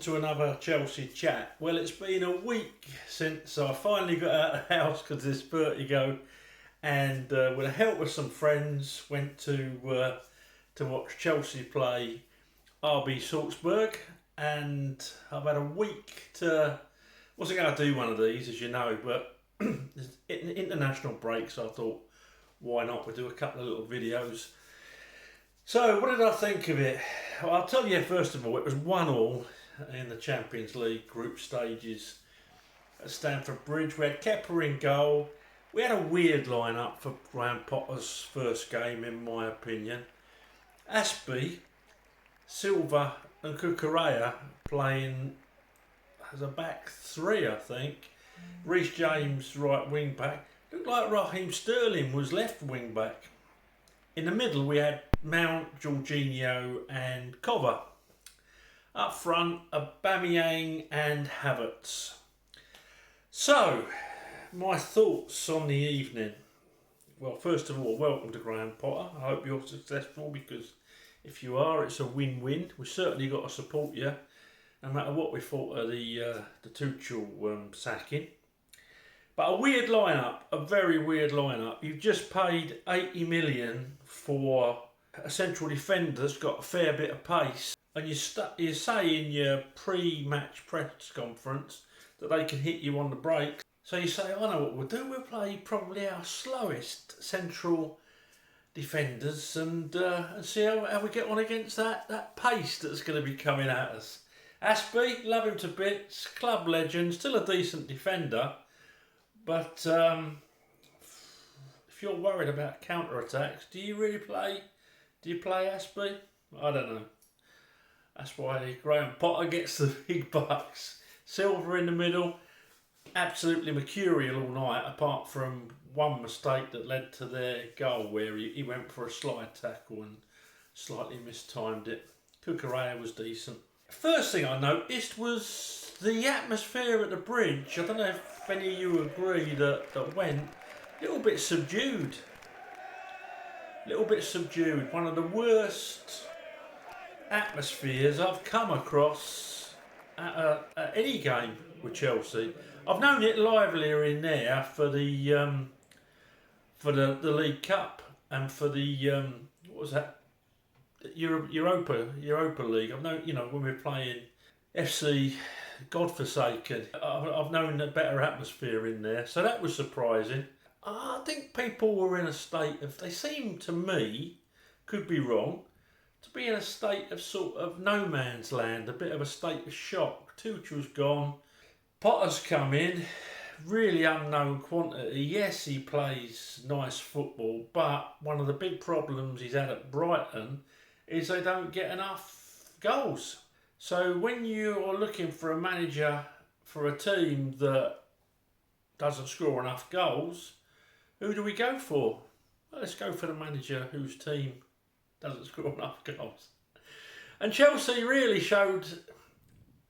to another Chelsea chat. Well, it's been a week since I finally got out of the house because of this vertigo, and with the help of some friends, went to watch Chelsea play RB Salzburg, and I've had a week to. Wasn't going to do one of these, as you know, but international break, so I thought, why not? We'll do a couple of little videos. So, what did I think of it? Well, I'll tell you first of all, it was 1-1 in the Champions League group stages at Stamford Bridge. We had Kepa in goal. We had a weird lineup for Graham Potter's first game, in my opinion. Aspie, Silva and Cucurella playing as a back three, I think. Reece James, right wing back. Looked like Raheem Sterling was left wing back. In the middle, we had Mount, Jorginho and Cover. Up front, Aubameyang and Havertz. So, my thoughts on the evening. Well, first of all, welcome to Graham Potter. I hope you're successful, because if you are, it's a win-win. We've certainly got to support you, no matter what we thought of the Tuchel sacking. But a weird lineup, a very weird lineup. You've just paid 80 million for a central defender that's got a fair bit of pace, and you say in your pre-match press conference that they can hit you on the break. So you say, I know what we'll do. We'll play probably our slowest central defenders and see how we get on against that pace that's going to be coming at us. Aspie, love him to bits, club legend, still a decent defender. But if you're worried about counter-attacks, do you play Aspie? I don't know. That's why Graham Potter gets the big bucks. Silva in the middle, absolutely mercurial all night, apart from one mistake that led to their goal where he went for a slide tackle and slightly mistimed it. Cucurella was decent. First thing I noticed was the atmosphere at the bridge. I don't know if any of you agree that went a little bit subdued. One of the worst atmospheres I've come across at any game with Chelsea. I've known it livelier in there for the League Cup and for the what was that? Europa League. I've known, when we're playing FC Godforsaken, I've known a better atmosphere in there, so that was surprising. I think people were in a state of, they seem to me, could be wrong, to be in a state of sort of no man's land, a bit of a state of shock. Tuchel's gone, Potter's come in, really unknown quantity. Yes, he plays nice football, but one of the big problems he's had at Brighton is they don't get enough goals. So when you're looking for a manager for a team that doesn't score enough goals, who do we go for? Well, let's go for the manager whose team doesn't score enough goals. And Chelsea really showed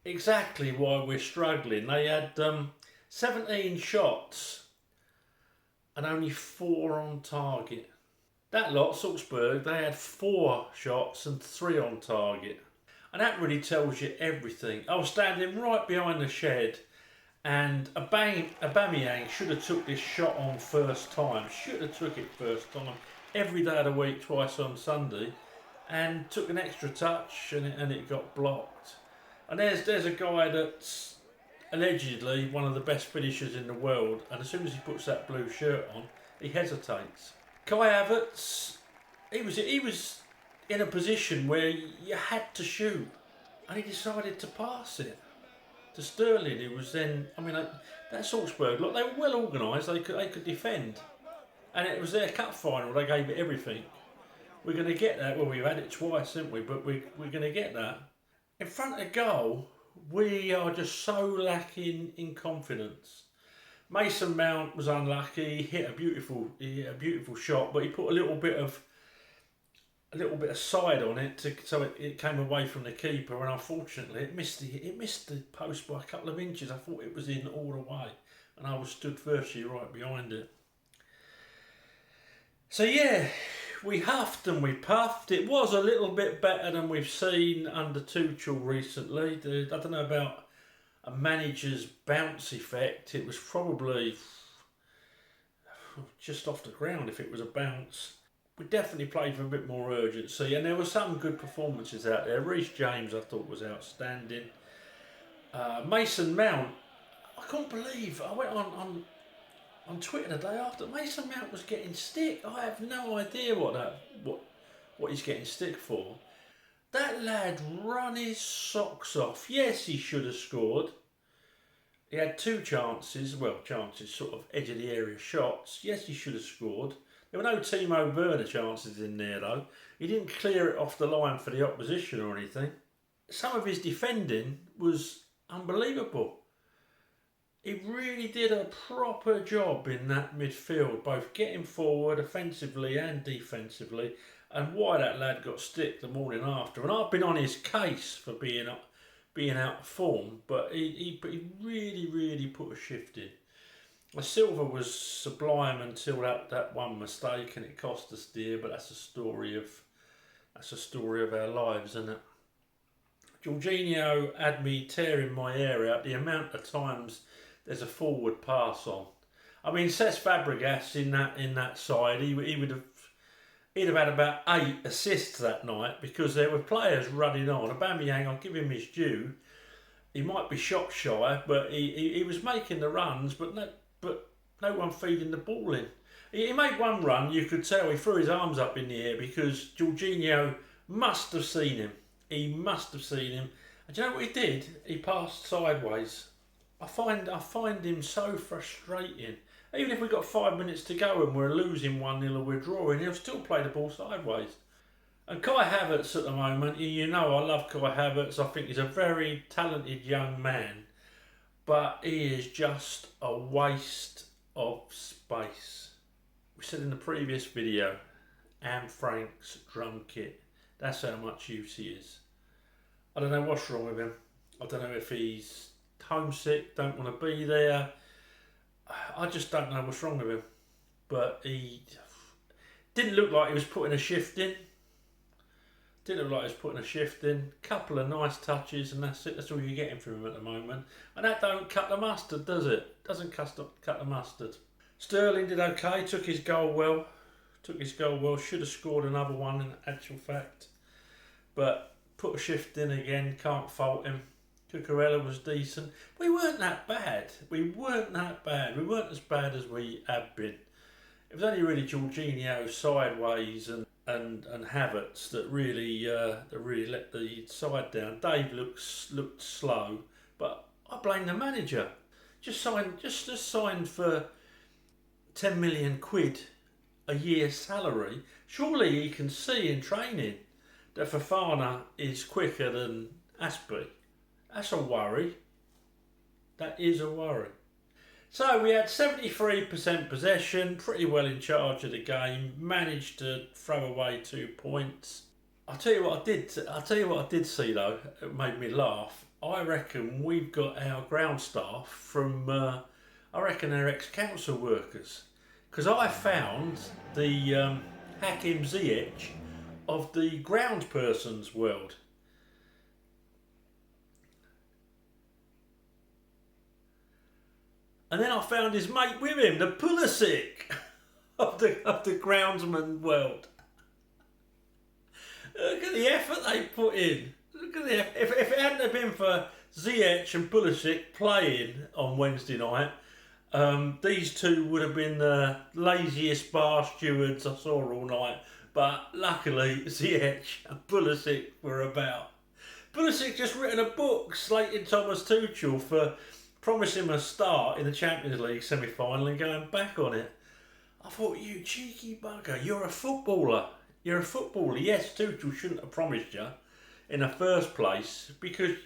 exactly why we're struggling. They had 17 shots and only 4 on target. That lot, Salzburg, they had 4 shots and 3 on target. And that really tells you everything. I was standing right behind the shed, and Aubameyang should have took this shot on first time. Every day of the week, twice on Sunday, and took an extra touch and it got blocked. And there's a guy that's allegedly one of the best finishers in the world, and as soon as he puts that blue shirt on, he hesitates. Kai Havertz, he was in a position where you had to shoot, and he decided to pass it to Sterling, who was then, that Salzburg, look, they were well organised, they could defend, and it was their cup final, they gave it everything. We're going to get that, well, we've had it twice, haven't we, but we're going to get that. In front of goal, we are just so lacking in confidence. Mason Mount was unlucky. He hit a beautiful shot, but he put a little bit of side on it, so it came away from the keeper, and unfortunately it missed the post by a couple of inches. I thought it was in all the way, and I was stood virtually right behind it. So yeah, we huffed and we puffed. It was a little bit better than we've seen under Tuchel recently. I don't know about a manager's bounce effect. It was probably just off the ground if it was a bounce. We definitely played with a bit more urgency, and there were some good performances out there. Reece James, I thought, was outstanding. Mason Mount, I couldn't believe. I went on Twitter the day after. Mason Mount was getting stick. I have no idea what he's getting stick for. That lad run his socks off. Yes, he should have scored. He had two chances, sort of edge of the area shots. Yes, he should have scored. There were no Timo Werner chances in there though. He didn't clear it off the line for the opposition or anything. Some of his defending was unbelievable. He really did a proper job in that midfield, both getting forward offensively and defensively, and why that lad got stick the morning after. And I've been on his case for being out of form, but he really put a shift in. Silva was sublime until that one mistake, and it cost us dear. But that's a story of our lives, isn't it? Jorginho had me tearing my hair out. The amount of times there's a forward pass on. I mean, Cesc Fabregas in that side, he'd have had about 8 assists that night because there were players running on. Aubameyang, I'll give him his due. He might be shot shy, but he was making the runs, but no one feeding the ball in. He made one run, you could tell he threw his arms up in the air because Jorginho must have seen him. He must have seen him. And do you know what he did? He passed sideways. I find him so frustrating. Even if we've got 5 minutes to go and we're losing 1-0 or we're drawing, he'll still play the ball sideways. And Kai Havertz at the moment, you know I love Kai Havertz. I think he's a very talented young man. But he is just a waste of space. We said in the previous video, Anne Frank's drum kit. That's how much use he is. I don't know what's wrong with him. I don't know if he's homesick, don't want to be there. I just don't know what's wrong with him. But he didn't look like he was putting a shift in. Couple of nice touches and that's it. That's all you're getting from him at the moment. And that don't cut the mustard, does it? Doesn't cut the mustard. Sterling did okay, took his goal well. Should have scored another one in actual fact. But put a shift in again, can't fault him. Cucurella was decent. We weren't that bad. We weren't as bad as we have been. It was only really Jorginho sideways and Havertz that really let the side down. Dave looked slow, but I blame the manager. Just signed for 10 million quid a year's salary. Surely he can see in training that Fofana is quicker than Aspie. That's a worry. That is a worry. So we had 73% possession, pretty well in charge of the game, managed to throw away 2 points. I'll tell you what I did see though, it made me laugh. I reckon we've got our ground staff from, I reckon they're ex-council workers. Because I found the Hakim Ziyech of the ground person's world. And then I found his mate with him, the Pulisic of the groundsman world. Look at the effort they put in. Look at the effort. If it hadn't have been for Ziyech and Pulisic playing on Wednesday night, these two would have been the laziest bar stewards I saw all night. But luckily, Ziyech and Pulisic were about. Pulisic just written a book slating Thomas Tuchel for promising him a start in the Champions League semi-final and going back on it. I thought, you cheeky bugger, you're a footballer. Yes, Tuchel shouldn't have promised you in the first place because,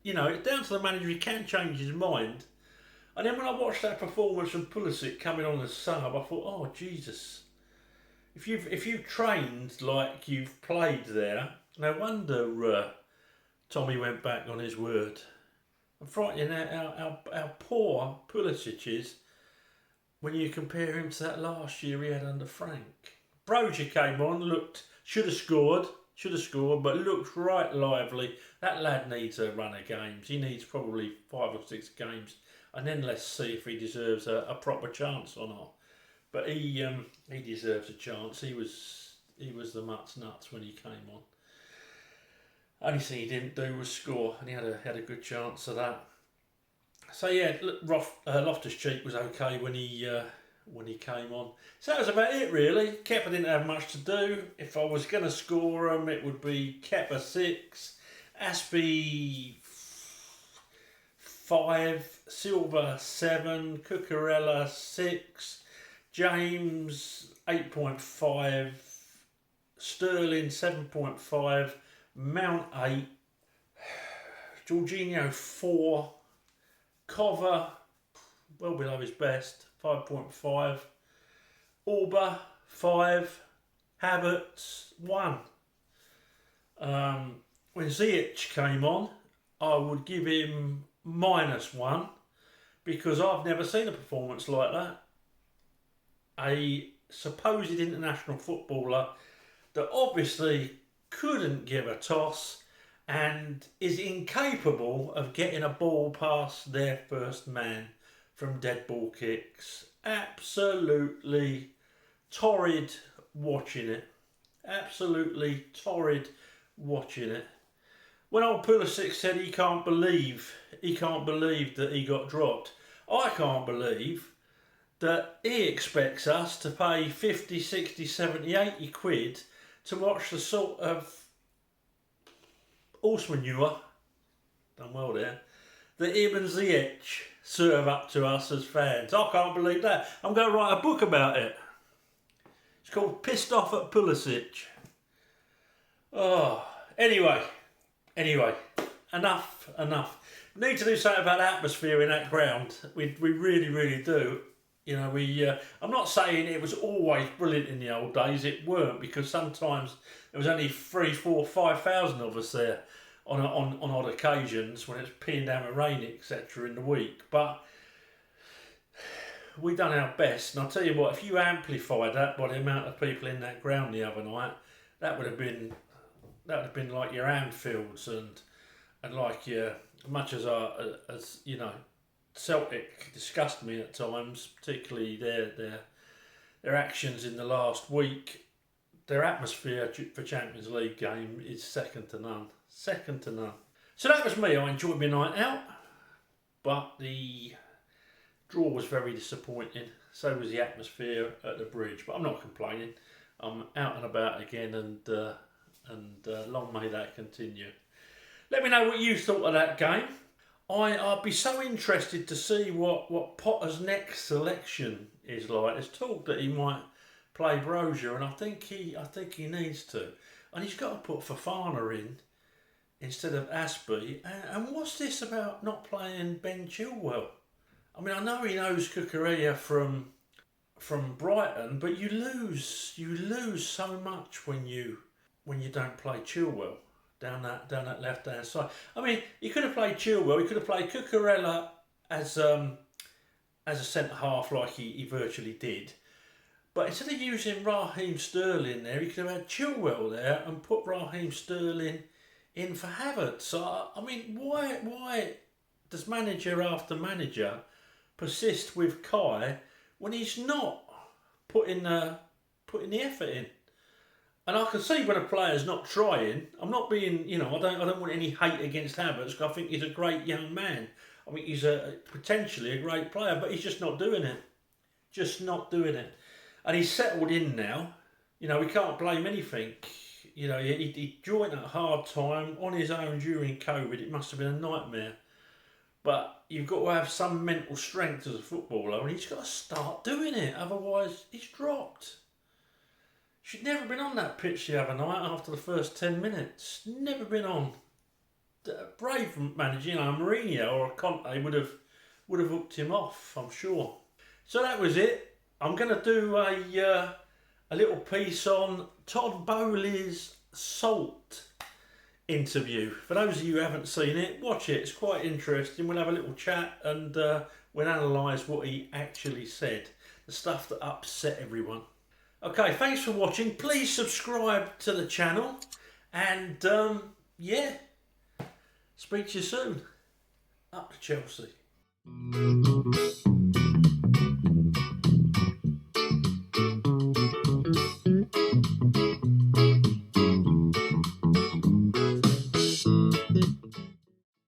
it's down to the manager, he can change his mind. And then when I watched that performance from Pulisic coming on as sub, I thought, oh, Jesus. If you've trained like you've played there, no wonder Tommy went back on his word. I'm frightened how poor Pulisic is when you compare him to that last year he had under Frank. Brozier came on, should have scored, but looked right lively. That lad needs a run of games. He needs probably 5 or 6 games, and then let's see if he deserves a proper chance or not. But he deserves a chance. He was the mutt's nuts when he came on. Only thing he didn't do was score, and he had a good chance of that. So yeah, Loftus-Cheek was okay when he came on. So that was about it really. Kepa didn't have much to do. If I was going to score him, it would be Kepa 6, Aspie 5, Silva 7, Cucurella 6, James 8.5, Sterling 7.5, Mount 8, Jorginho 4, Cover well below his best 5.5, Auba 5, Havertz 1. When Ziyech came on, I would give him -1 because I've never seen a performance like that. A supposed international footballer that obviously couldn't give a toss and is incapable of getting a ball past their first man from dead ball kicks. Absolutely torrid watching it. Absolutely torrid watching it. When old Pulisic said he can't believe that he got dropped, I can't believe that he expects us to pay 50, 60, 70, 80 quid to watch the sort of horse manure, done well there, that him and Ziyech serve up to us as fans. I can't believe that. I'm going to write a book about it. It's called Pissed Off at Pulisic. Oh, anyway, enough. We need to do something about the atmosphere in that ground. We really do. You know, I'm not saying it was always brilliant in the old days. It weren't, because sometimes there was only 3, 4, 5,000 of us there on odd occasions when it's peeing down with rain, etc. in the week. But we done our best, and I'll tell you what, if you amplified that by the amount of people in that ground the other night, that would have been like your Anfields and like your, much as you know, Celtic disgust me at times, particularly their actions in the last week. Their atmosphere for Champions League game is second to none. Second to none. So that was me. I enjoyed my night out, but the draw was very disappointing. So was the atmosphere at the bridge. But I'm not complaining. I'm out and about again, and long may that continue. Let me know what you thought of that game. I'd be so interested to see what Potter's next selection is like. There's talk that he might play Brozier, and I think he needs to. And he's got to put Fofana in instead of Aspie. And what's this about not playing Ben Chilwell? I mean, I know he knows Cucurella from Brighton, but you lose so much when you don't play Chilwell down that left hand side. I mean, he could have played Chilwell. He could have played Cucurella as a centre half like he virtually did. But instead of using Raheem Sterling there, he could have had Chilwell there and put Raheem Sterling in for Havertz. So I mean, why does manager after manager persist with Kai when he's not putting the effort in? And I can see when a player's not trying. I'm not being, I don't want any hate against Havertz, because I think he's a great young man. I think he's potentially a great player, but he's just not doing it. Just not doing it. And he's settled in now. We can't blame anything. He joined at a hard time on his own during COVID. It must have been a nightmare. But you've got to have some mental strength as a footballer, and he's got to start doing it. Otherwise, he's dropped. She'd never been on that pitch the other night after the first 10 minutes. Never been on. A brave manager, Mourinho or Conte would have hooked him off, I'm sure. So that was it. I'm going to do a little piece on Todd Bowley's Salt interview. For those of you who haven't seen it, watch it. It's quite interesting. We'll have a little chat and we'll analyse what he actually said. The stuff that upset everyone. Okay, thanks for watching. Please subscribe to the channel, and yeah, speak to you soon. Up to Chelsea.